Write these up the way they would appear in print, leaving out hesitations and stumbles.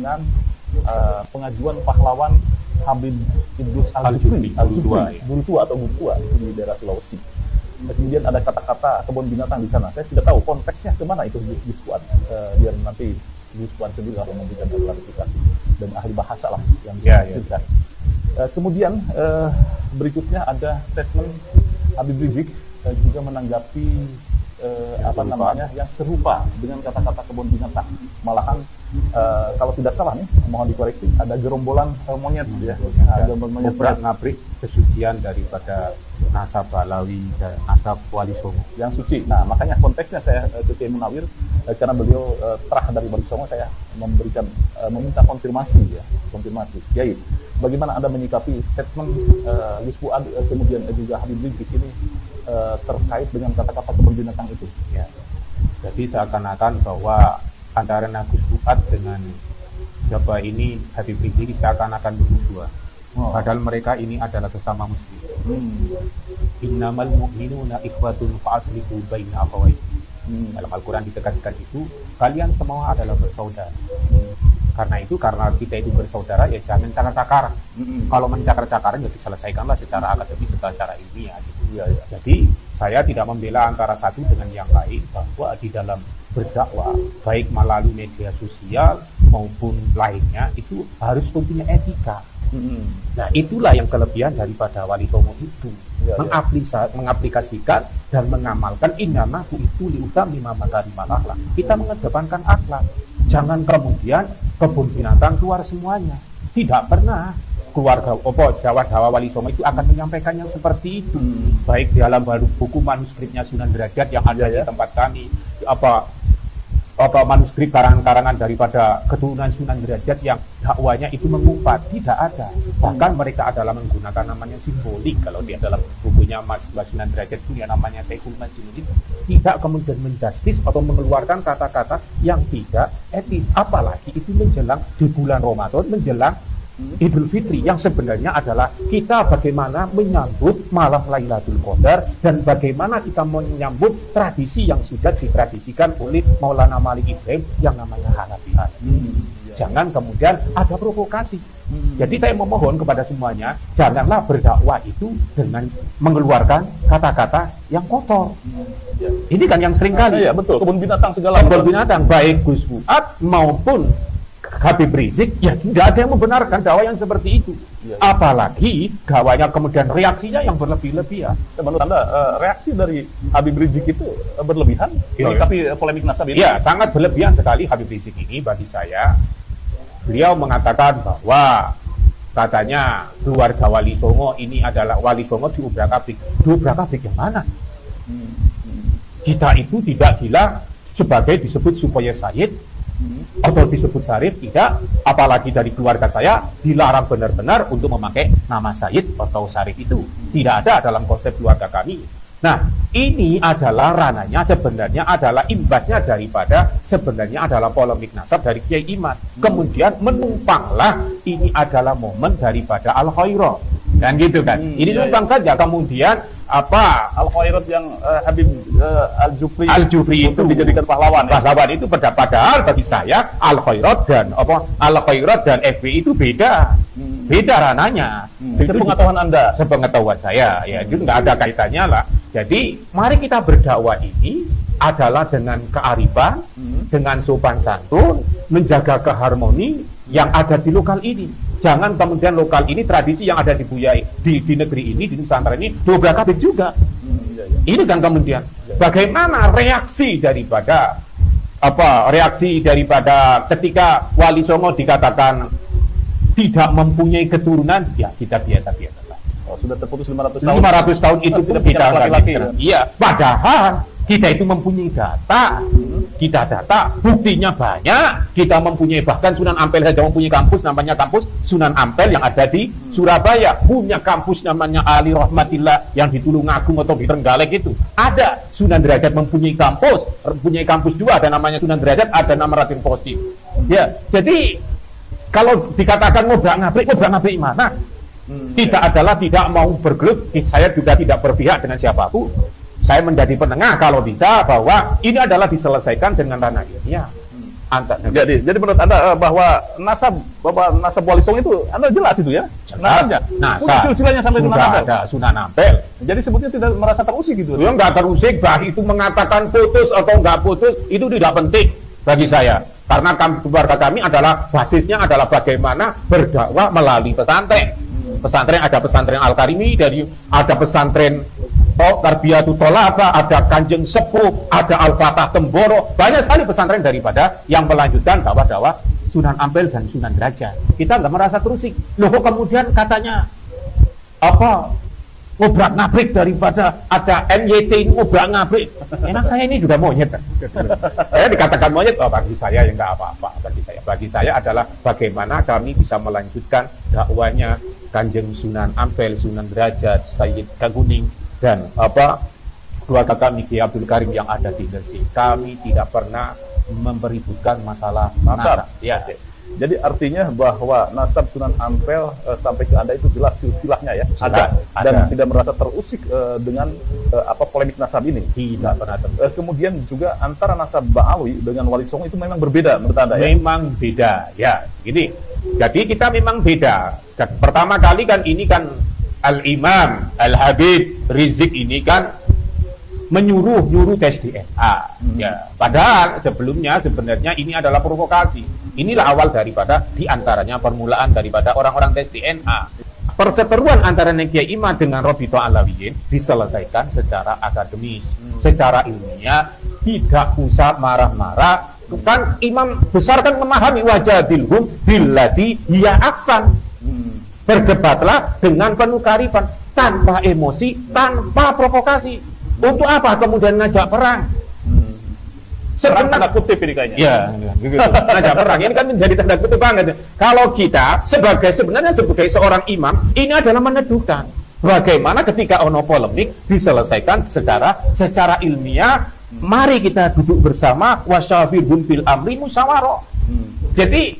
dengan pengajuan pahlawan Habib Idrus Al-Jufri, guru tua itu di daerah Sulawesi. Kemudian ada kata-kata kebun binatang di sana. Saya tidak tahu konteksnya kemana itu Gus Fuad. Biar nanti Gus Fuad sendiri yang memberikan klarifikasi dan ahli bahasa lah yang bisa menjelaskan. Kemudian berikutnya ada statement Habib Rizik juga menanggapi yang serupa dengan kata-kata kebun binatang. Malahan kalau tidak salah nih, mohon dikoreksi, ada gerombolan monyet ya. Gerombolan monyet ngabrik kesucian daripada nasab Balawi dan nasab Wali Songo yang suci. Nah, makanya konteksnya saya ke Kiai Munawir karena beliau terah dari Wali Songo, saya meminta konfirmasi. Kiai, bagaimana Anda menyikapi statement Gus Fuad kemudian juga Habib Rizik ini terkait dengan kata-kata kebun binatang itu? Ya. Jadi seakan-akan bahwa antara Gus Fuad dengan siapa ini Habib Rizik seakan-akan bermusuhan. Padahal mereka ini adalah sesama muslim. Innamal mu'minuna ikhwatun fa'aslihu baina akhawaykum. Dalam Al-Quran ditegaskan itu, kalian semua adalah bersaudara. Karena kita itu bersaudara, ya jangan cakar-cakar. Kalau mencakar-cakaran ya diselesaikanlah secara akademis, secara ilmiah gitu. Jadi saya tidak membela antara satu dengan yang lain, bahwa di dalam berdakwah baik melalui media sosial maupun lainnya itu harus mempunyai etika. Nah, itulah yang kelebihan daripada Wali Songo itu, mengaplikasikan dan mengamalkan innama bu'itsu liutammima makarimul akhlak. Kita mengedepankan akhlak. Jangan kemudian kebun binatang keluar semuanya. Tidak pernah keluarga Jawa Wali Songo itu akan menyampaikan yang seperti itu. Baik dalam buku manuskripnya Sunan Derajat yang ada di tempat kami, manuskrip karangan-karangan daripada keturunan Sunan Derajat yang dakwanya itu mengumpat, tidak ada. Bahkan mereka adalah menggunakan namanya simbolik. Kalau dia dalam bukunya Mas Sunan Derajat itu ya namanya Saiful Majnun, tidak kemudian menjustis atau mengeluarkan kata-kata yang tidak etis. Apalagi itu menjelang di bulan Ramadan, menjelang Idul Fitri, yang sebenarnya adalah kita bagaimana menyambut malam Lailatul Qadar dan bagaimana kita menyambut tradisi yang sudah ditradisikan oleh Maulana Malik Ibrahim yang namanya Hanafi. Jangan kemudian ada provokasi. Jadi saya memohon kepada semuanya, janganlah berdakwah itu dengan mengeluarkan kata-kata yang kotor. Ini kan yang sering kali. Betul. Kebun binatang segala. Kebun binatang baik Gus Fuad maupun Habib Rizik, ya tidak ada yang membenarkan dakwah yang seperti itu. Apalagi dakwanya kemudian reaksinya yang berlebih-lebihan. Menurut Anda reaksi dari Habib Rizik itu berlebihan? Tapi polemik nasab ini? Ya, sangat berlebihan sekali Habib Rizik ini bagi saya. Beliau mengatakan bahwa katanya keluarga Wali Songo ini adalah Wali Songo diobrak-abrik. Diobrak-abrik yang mana? Kita itu tidak gila sebagai disebut supaya Sayyid atau disebut Syarif, tidak. Apalagi dari keluarga saya dilarang benar-benar untuk memakai nama Sayyid atau Syarif itu. Tidak ada dalam konsep keluarga kami. Nah, ini adalah rananya sebenarnya adalah imbasnya daripada sebenarnya adalah polemik nasab dari Kiai Imad. Kemudian menumpanglah ini adalah momen daripada Al-Khairah. Kan gitu kan. Ini numpang saja. Kemudian Al-Khairat yang Habib Al-Jufri itu dijadikan pahlawan. Pahlawan itu padahal bagi saya Al-Khairat dan FPI itu beda. Beda rananya. Itu pengetahuan Anda. Sepengetahuan saya, ya itu nggak ada kaitannya lah. Jadi mari kita berdakwah ini adalah dengan kearifan, dengan sopan santun, menjaga keharmoni yang ada di lokal ini. Jangan kemudian lokal ini tradisi yang ada di negeri ini, di Nusantara ini dobrak-abrik juga. Ini kan kemudian bagaimana reaksi daripada ketika Wali Songo dikatakan tidak mempunyai keturunan, ya kita biasa-biasa lah. Sudah terputus 500 tahun. 500 tahun itu pun kita laki-laki. Iya, padahal kita itu mempunyai data. Kita data, buktinya banyak. Kita mempunyai, bahkan Sunan Ampel saja mempunyai kampus, namanya kampus Sunan Ampel yang ada di Surabaya. Punya kampus namanya Ali Rahmatillah yang di Tulungagung atau di Trenggalek itu. Ada. Sunan Derajat mempunyai kampus dua, ada namanya Sunan Derajat, ada nama Raden Posim. Ya, jadi kalau dikatakan ngobrak-ngabrik mana? Tidak adalah tidak mau bergelut. Saya juga tidak berpihak dengan siapapun. Saya menjadi penengah kalau bisa, bahwa ini adalah diselesaikan dengan ranah ilmiah. Jadi menurut Anda bahwa nasab Wali Songo itu Anda jelas itu ya? Nasabnya. Nasab. Silsilahnya sampai Sunan Ampel. Ada Sunan Ampel. Jadi sebetulnya tidak merasa terusik gitu. Ya nggak terusik, bah itu mengatakan putus atau nggak putus itu tidak penting bagi saya. Karena keluarga kami adalah basisnya adalah bagaimana berdakwah melalui pesantren. Pesantren ada pesantren Al-Karimi, ada pesantren Tarbiyatu Tolaba, ada Kanjeng Sepuh, ada Al-Fatah Temboro, banyak sekali pesantren daripada yang melanjutkan dakwah-dakwah Sunan Ampel dan Sunan Derajat. Kita nggak merasa terusik. Loh kok kemudian katanya ngobrak-ngabrik daripada ada NYT ini ngobrak-ngabrik. Emang saya ini juga monyet. Saya dikatakan monyet, bagi saya ya nggak apa-apa. Bagi saya adalah bagaimana kami bisa melanjutkan dakwanya Kanjeng Sunan Ampel, Sunan Derajat, Sayyid Kaguning, dan keluarga kami Kiai Abdul Karim yang ada di Gresik. Kami tidak pernah mempeributkan masalah nasab. Ya. Jadi artinya bahwa nasab Sunan Ampel sampai ke Anda itu jelas silsilahnya ya, ada. Dan tidak merasa terusik dengan polemik nasab ini. Tidak pernah kemudian juga antara nasab Ba'alawi dengan Wali Songo itu memang berbeda menurut Anda ya? Memang beda ya. Gini, jadi kita memang beda. Pertama kali kan ini kan Al-Imam Al-Habib Rizik ini kan menyuruh tes DNA. Ya, padahal sebelumnya sebenarnya ini adalah provokasi. Inilah awal daripada diantaranya permulaan daripada orang-orang tes DNA. Perseteruan antara Kiai Imad dengan Robito Alawiyin diselesaikan secara akademis, secara ilmiah, tidak usah marah-marah. Kan imam besar kan memahami wajah dilhum billati hiya aksan. Berdebatlah dengan penuh kearifan, tanpa emosi, tanpa provokasi. Untuk apa kemudian ngajak perang? Perang tanda kutip ini kayaknya. Ya, gitu. Ngajak perang ini kan menjadi tanda kutip banget. Kalau kita sebenarnya sebagai seorang imam, ini adalah meneduhkan. Bagaimana ketika ono polemik diselesaikan secara ilmiah. Mari kita duduk bersama wasyawirhum fil amri musyawarah. Jadi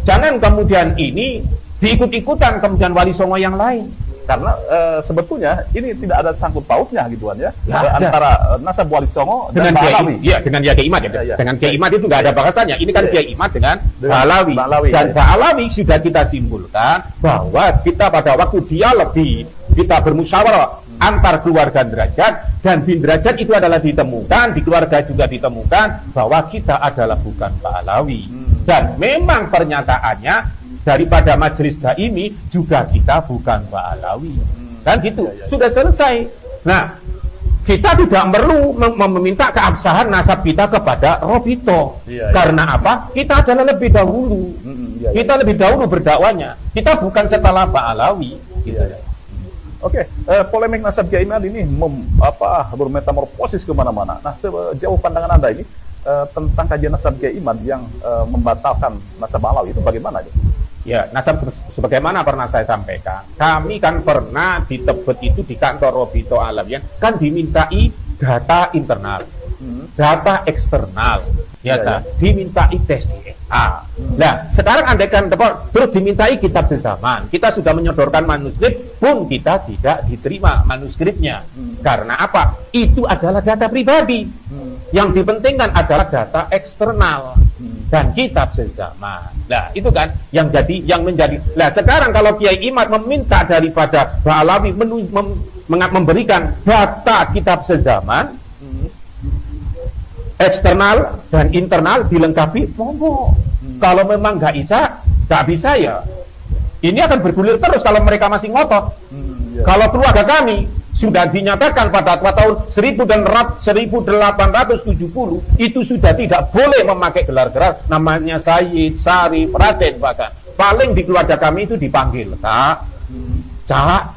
jangan kemudian ini diikut-ikutan kemudian Wali Songo yang lain. Karena sebetulnya ini tidak ada sangkut pautnya gituan ya, antara nasab Wali Songo dan Ba'alawi. Iya, dengan Kiai Imad ya. Dengan Kiai Imad itu nggak ada bakasannya. Ini kan Kiai Imad dengan Ba'alawi. Dan Ba'alawi sudah kita simpulkan bahwa kita pada waktu kita bermusyawarah antar keluarga Derajat dan bin Derajat itu adalah ditemukan, di keluarga juga ditemukan bahwa kita adalah bukan Ba'alawi. Dan memang pernyataannya daripada majelis daimi juga kita bukan Ba'alawi. Kan gitu. Sudah selesai. Nah, kita tidak perlu meminta keabsahan nasab kita kepada Robito. Karena apa? Kita adalah lebih dahulu. Kita lebih dahulu berdakwanya. Kita bukan setelah Ba'alawi. Gitu. Oke, polemik nasab Kiai Imad ini bermetamorfosis kemana-mana. Nah, sejauh pandangan Anda ini tentang kajian nasab Kiai Imad yang membatalkan nasab Ba'alawi itu bagaimana? Ya, nasab sebagaimana pernah saya sampaikan, kami kan pernah di Tebet itu di kantor Robito Alawiyin kan dimintai data internal, data eksternal, dimintai tes DNA. Nah, sekarang andaikan terus dimintai kitab sezaman, kita sudah menyodorkan manuskrip pun kita tidak diterima manuskripnya. Karena apa? Itu adalah data pribadi. Yang dipentingkan adalah data eksternal dan kitab sezaman. Nah, itu kan yang menjadi. Nah, sekarang kalau Kiai Imad meminta daripada Ba'alawi memberikan data kitab sezaman, eksternal dan internal dilengkapi, monggo. Kalau memang nggak bisa ya. Ini akan bergulir terus kalau mereka masih ngotot. Kalau keluarga kami sudah dinyatakan pada tahun 1870 itu sudah tidak boleh memakai gelar-gelar namanya Sayyid, Sarif, Raden, bahkan paling di keluarga kami itu dipanggil Kak, Cak,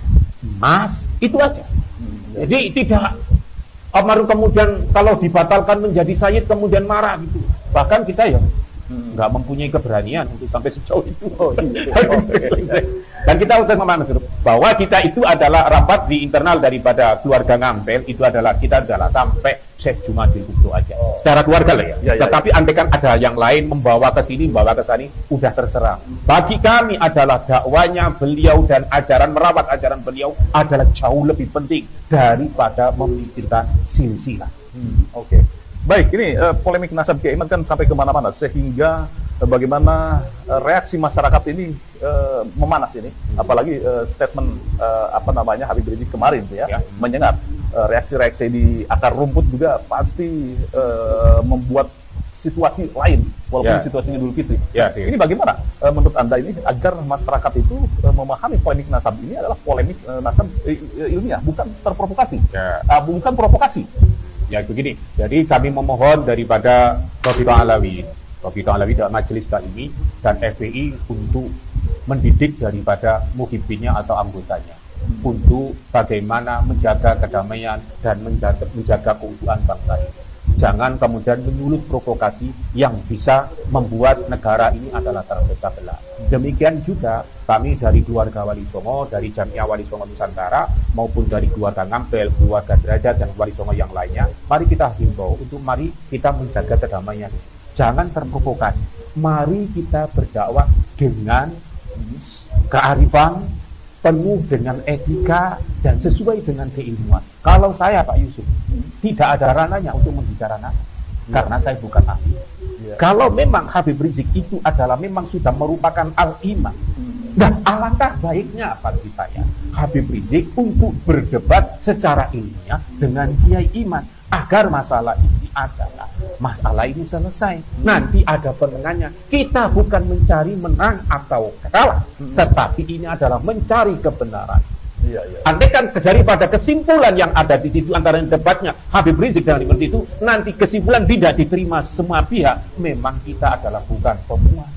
Mas, itu aja. Jadi tidak kemudian kalau dibatalkan menjadi Sayyid kemudian marah gitu. Bahkan kita ya nggak mempunyai keberanian untuk sampai sejauh itu. Dan kita harus memahami bahwa kita itu adalah rapat di internal daripada keluarga Ngampel, itu adalah kita adalah sampai Syekh Jumadil itu aja. Secara keluarga lah ya. Tetapi andaikan ada yang lain membawa ke sini, membawa ke sini, udah terserah. Bagi kami adalah dakwanya beliau dan ajaran merawat ajaran beliau adalah jauh lebih penting daripada memikirkan silsilah. Oke. Baik, ini polemik nasab Kiai Imad kan sampai kemana-mana sehingga bagaimana reaksi masyarakat ini memanas ini, apalagi statement Habib Rizik kemarin tuh ya. Menyengat. Reaksi-reaksi di akar rumput juga pasti membuat situasi lain walaupun situasinya Idul Fitri. Ini bagaimana menurut Anda ini agar masyarakat itu memahami polemik nasab ini adalah polemik nasab ilmiah, bukan terprovokasi, bukan provokasi. Ya begini, jadi kami memohon daripada Robito Alawi dalam majelis kali ini dan FPI untuk mendidik daripada muhibbinya atau anggotanya untuk bagaimana menjaga kedamaian dan menjaga keutuhan bangsa ini. Jangan kemudian menyulut provokasi yang bisa membuat negara ini adalah terpecah belah. Demikian juga kami dari keluarga Wali Songo, dari Jamiah Wali Songo Nusantara, maupun dari keluarga Ngampel, keluarga Derajat, dan Wali Songo yang lainnya, mari kita himbau untuk mari kita menjaga kedamaian. Jangan terprovokasi. Mari kita berdakwah dengan kearifan, penuh dengan etika, dan sesuai dengan keilmuan. Kalau saya, Pak Yusuf, tidak ada rananya untuk membicara nasab, karena saya bukan ahli. Kalau memang Habib Rizik itu adalah memang sudah merupakan al-imam, nah alangkah baiknya bagi saya Habib Rizik untuk berdebat secara ilmiah dengan Kiai Imad agar masalah ini selesai. Nanti ada penengahnya. Kita bukan mencari menang atau kalah, tetapi ini adalah mencari kebenaran. Andai kan daripada kesimpulan yang ada di situ antara debatnya Habib Rizik dan Imam itu nanti kesimpulan tidak diterima semua pihak, memang kita adalah bukan pemuas.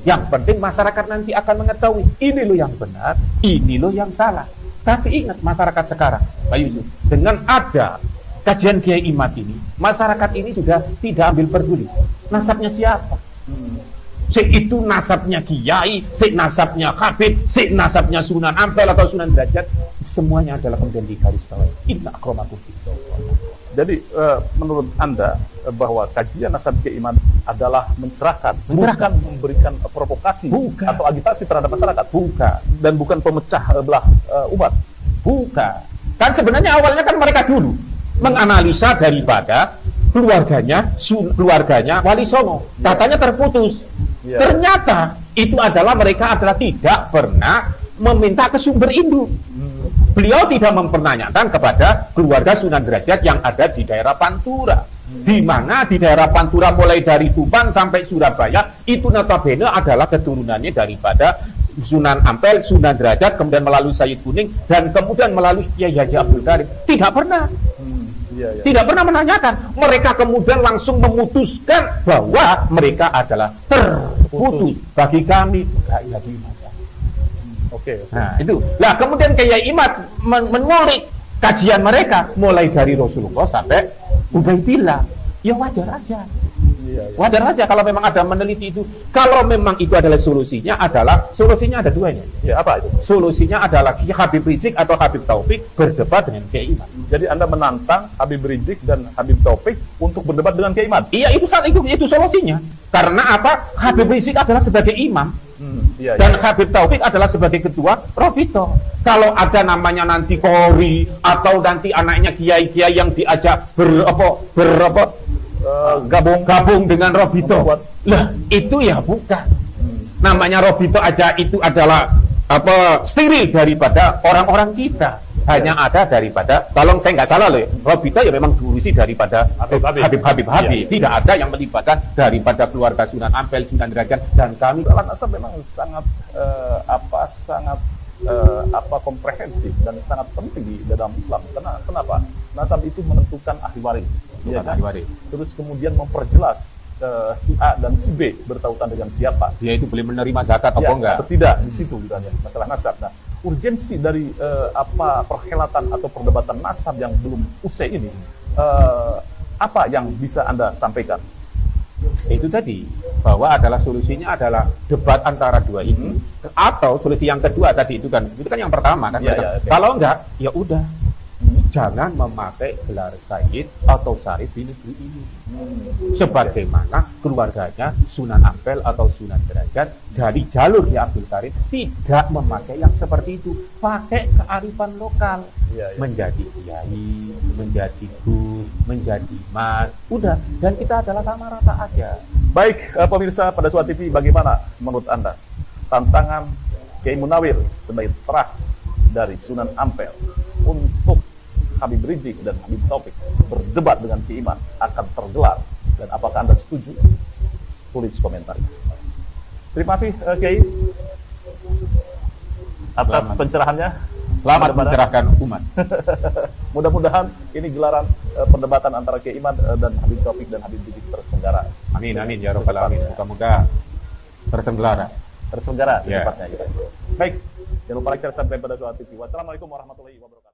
Yang penting masyarakat nanti akan mengetahui ini loh yang benar, ini loh yang salah. Tapi ingat masyarakat sekarang, Pak Yusuf, dengan ada kajian Kiai Imad ini, masyarakat ini sudah tidak ambil peduli nasabnya siapa. Si itu nasabnya Kiai, si nasabnya Habib, si nasabnya Sunan Ampel atau Sunan Derajat, semuanya adalah kemudian di garis bawah. Inna akramakum indallah. Jadi menurut Anda bahwa kajian nasab Kiai Imad adalah mencerahkan, bukan memberikan provokasi atau agitasi terhadap masyarakat, dan bukan pemecah belah umat. Bukan. Kan sebenarnya awalnya kan mereka dulu menganalisa daripada keluarganya Wali Songo, katanya terputus. Ternyata itu adalah mereka adalah tidak pernah meminta ke sumber induk. Beliau tidak mempertanyakan kepada keluarga Sunan Derajat yang ada di daerah Pantura, di mana di daerah Pantura mulai dari Tuban sampai Surabaya itu notabene adalah keturunannya daripada Sunan Ampel, Sunan Derajat, kemudian melalui Sayyid Kuning dan kemudian melalui Kiai Haji Abdul Karim. Tidak pernah. Tidak pernah menanyakan. Mereka kemudian langsung memutuskan bahwa mereka adalah terputus. Bagi kami enggak lagi masalah. Nah, itu. Lah kemudian Kiai Imad mengulik kajian mereka mulai dari Rasulullah sampai Ubaidillah. Ya wajar aja. Wajar aja kalau memang ada meneliti itu. Kalau memang itu adalah solusinya ada dua ini. Apa itu? Solusinya adalah Habib Rizik atau Habib Taufik berdebat dengan Kiai Imad. Jadi Anda menantang Habib Rizik dan Habib Taufik untuk berdebat dengan Kiai Imad? Iya, itu solusinya. Karena apa? Habib Rizik adalah sebagai imam. Dan Habib Taufik adalah sebagai ketua Robito. Kalau ada namanya nanti Kori atau nanti anaknya kiai-kiai yang diajak gabung dengan Robito, lah itu ya bukan. Namanya Robito aja itu adalah steril daripada orang-orang kita. Hanya ada daripada, kalau saya nggak salah loh, Robito ya memang diurusi daripada Habib. Tidak ada yang melibatkan daripada keluarga Sunan Ampel, Sunan Derajat, dan kami. Kalau nasab memang sangat komprehensif dan sangat penting di dalam Islam. Kenapa? Nasab itu menentukan ahli waris. Terus kemudian memperjelas si A dan si B bertautan dengan siapa. Dia itu boleh menerima zakat atau enggak? Atau tidak di situ misalnya masalah nasab. Nah, urgensi dari perhelatan atau perdebatan nasab yang belum usai ini, apa yang bisa Anda sampaikan? Itu tadi bahwa adalah solusinya adalah debat antara dua itu, atau solusi yang kedua tadi itu kan yang pertama kan. Kalau enggak ya udah, jangan memakai gelar Sayyid atau Syarif di negeri ini. Sebagaimana keluarganya Sunan Ampel atau Sunan Derajat dari jalur di Abdul Karim tidak memakai yang seperti itu, pakai kearifan lokal, menjadi kiai, menjadi gus, menjadi Mas. Udah, dan kita adalah sama rata aja. Baik, pemirsa pada Suara TV, bagaimana menurut Anda tantangan Kiai Munawir sebagai terah dari Sunan Ampel untuk Habib Rizik dan Habib Taufik berdebat dengan Kiai Iman akan tergelar, dan apakah Anda setuju? Tulis komentar. Terima kasih Kiai atas pencerahannya. Selamat mencerahkan umat. Mudah-mudahan ini gelaran perdebatan antara Kiai Iman dan Habib Taufik dan Habib Rizik terselenggara. Amin, amin, ya Rabbal Alamin. Moga-moga terselenggara. Terselenggara secepatnya. Baik, jangan lupa like, share, subscribe pada Suara TV. Wassalamualaikum warahmatullahi wabarakatuh.